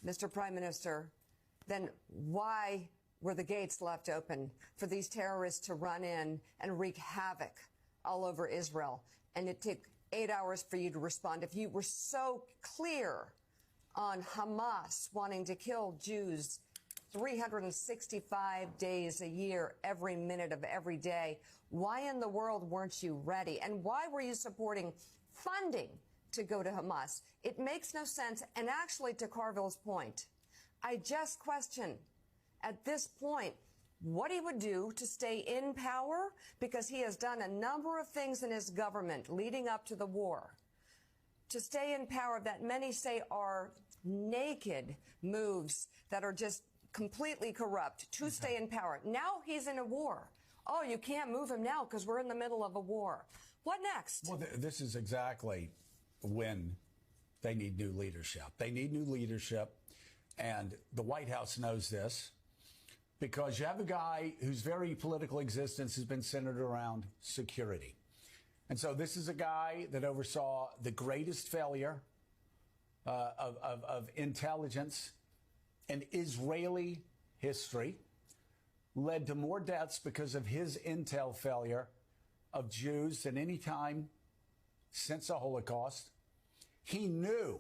Mr. Prime Minister, then why were the gates left open for these terrorists to run in and wreak havoc all over Israel? And it took 8 hours for you to respond. If you were so clear on Hamas wanting to kill Jews 365 days a year, every minute of every day, why in the world weren't you ready? And why were you supporting funding to go to Hamas? It makes no sense. And actually, to Carville's point, I just question at this point what he would do to stay in power, because he has done a number of things in his government leading up to the war to stay in power that many say are naked moves that are just completely corrupt to stay in power. Now he's in a war. Oh, you can't move him now because we're in the middle of a war. What next? Well, this is exactly when they need new leadership. They need new leadership, and the White House knows this, because you have a guy whose very political existence has been centered around security. And so this is a guy that oversaw the greatest failure of intelligence in Israeli history, led to more deaths because of his intel failure of Jews than any time since the Holocaust. He knew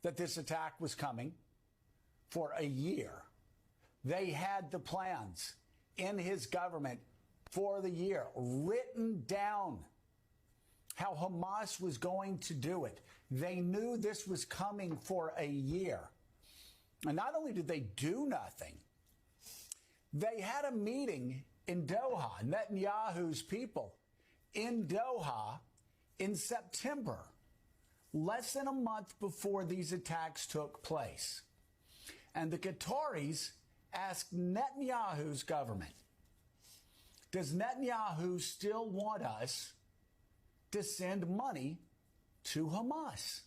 that this attack was coming for a year. They had the plans in his government for the year, written down how Hamas was going to do it. They knew this was coming for a year. And not only did they do nothing, they had a meeting in Doha, Netanyahu's people, in Doha in September, less than a month before these attacks took place. And the Qataris asked Netanyahu's government, does Netanyahu still want us to send money to Hamas?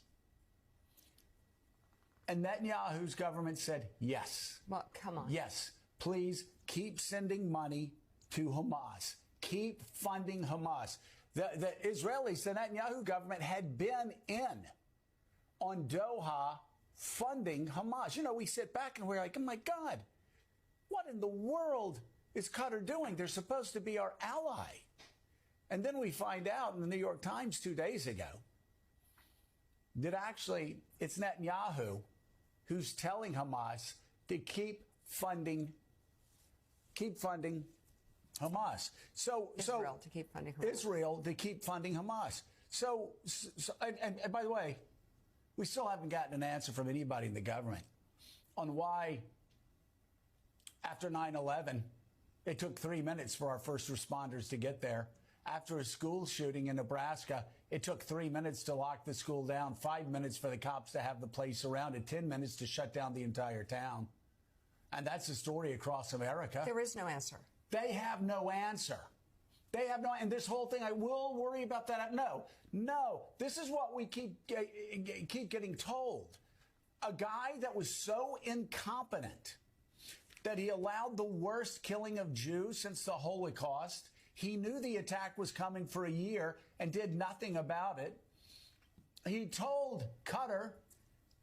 And Netanyahu's government said yes. Well, come on. Yes, please keep sending money to Hamas. Keep funding Hamas. The Israelis, the Netanyahu government, had been in on Doha funding Hamas. You know, we sit back and we're like, oh my God, what in the world is Qatar doing? They're supposed to be our ally. And then we find out in the New York Times 2 days ago that actually it's Netanyahu who's telling Hamas to keep funding Hamas. Israel to keep funding Hamas. Israel to keep funding Hamas. And by the way, we still haven't gotten an answer from anybody in the government on why, after 9/11, it took 3 minutes for our first responders to get there. After a school shooting in Nebraska, it took 3 minutes to lock the school down, 5 minutes for the cops to have the place surrounded, 10 minutes to shut down the entire town. And that's the story across America. There is no answer. They have no answer. They have no, and this whole thing, I will worry about that. No, this is what we keep getting told. A guy that was so incompetent that he allowed the worst killing of Jews since the Holocaust. He knew the attack was coming for a year and did nothing about it. He told Qatar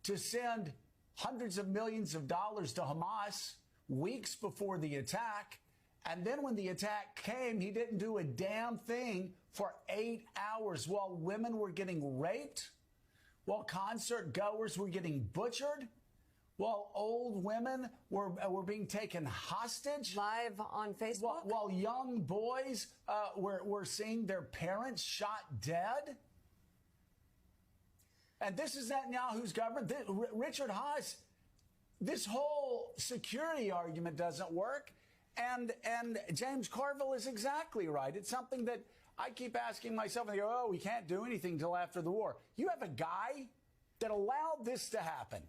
to send hundreds of millions of dollars to Hamas weeks before the attack. And then when the attack came, he didn't do a damn thing for 8 hours while women were getting raped, while concert goers were getting butchered, while old women were being taken hostage. Live on Facebook? While young boys were seeing their parents shot dead. And this is Netanyahu's government. Richard Haas, this whole security argument doesn't work. And James Carville is exactly right. It's something that I keep asking myself, and they go, oh, we can't do anything until after the war. You have a guy that allowed this to happen.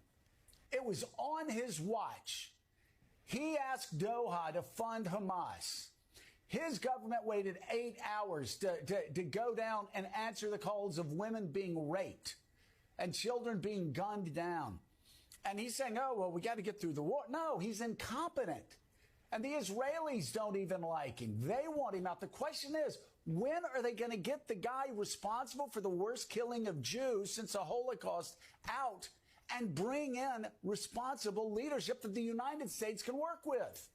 It was on his watch. He asked Doha to fund Hamas. His government waited 8 hours to go down and answer the calls of women being raped and children being gunned down. And he's saying, oh, well, we got to get through the war. No, he's incompetent. And the Israelis don't even like him. They want him out. The question is, when are they going to get the guy responsible for the worst killing of Jews since the Holocaust out and bring in responsible leadership that the United States can work with.